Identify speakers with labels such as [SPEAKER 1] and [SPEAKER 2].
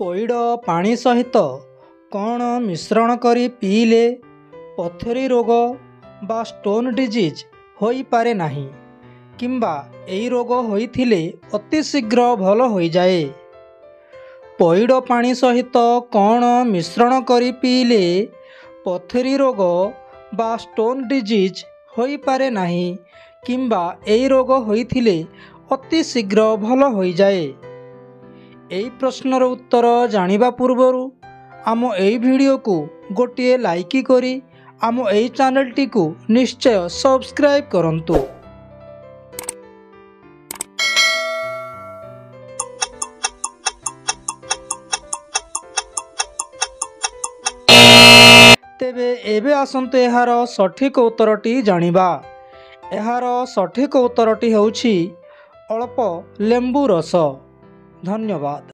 [SPEAKER 1] ପଇଡ଼ ପାଣି ସହିତ କ'ଣ ମିଶ୍ରଣ କରି ପିଇଲେ ପଥରୀ ରୋଗ ବା ଷ୍ଟୋନ୍ ଡିଜିଜ୍ ହୋଇପାରେ ନାହିଁ କିମ୍ବା ଏହି ରୋଗ ହୋଇଥିଲେ ଅତି ଶୀଘ୍ର ଭଲ ହୋଇଯାଏ। ପଇଡ଼ ପାଣି ସହିତ କ'ଣ ମିଶ୍ରଣ କରି ପିଇଲେ ପଥରୀ ରୋଗ ବା ଷ୍ଟୋନ୍ ଡିଜିଜ୍ ହୋଇପାରେ ନାହିଁ କିମ୍ବା ଏହି ରୋଗ ହୋଇଥିଲେ ଅତି ଶୀଘ୍ର ଭଲ ହୋଇଯାଏ। ଏହି ପ୍ରଶ୍ନର ଉତ୍ତର ଜାଣିବା ପୂର୍ବରୁ ଆମ ଏହି ଭିଡ଼ିଓକୁ ଗୋଟିଏ ଲାଇକ୍ କରି ଆମ ଏହି ଚ୍ୟାନେଲଟିକୁ ନିଶ୍ଚୟ ସବସ୍କ୍ରାଇବ୍ କରନ୍ତୁ। ତେବେ ଏବେ ଆସନ୍ତୁ ଏହାର ସଠିକ୍ ଉତ୍ତରଟି ଜାଣିବା। ଏହାର ସଠିକ୍ ଉତ୍ତରଟି ହେଉଛି ଅଳ୍ପ ଲେମ୍ବୁ ରସ। ଧନ୍ୟବାଦ।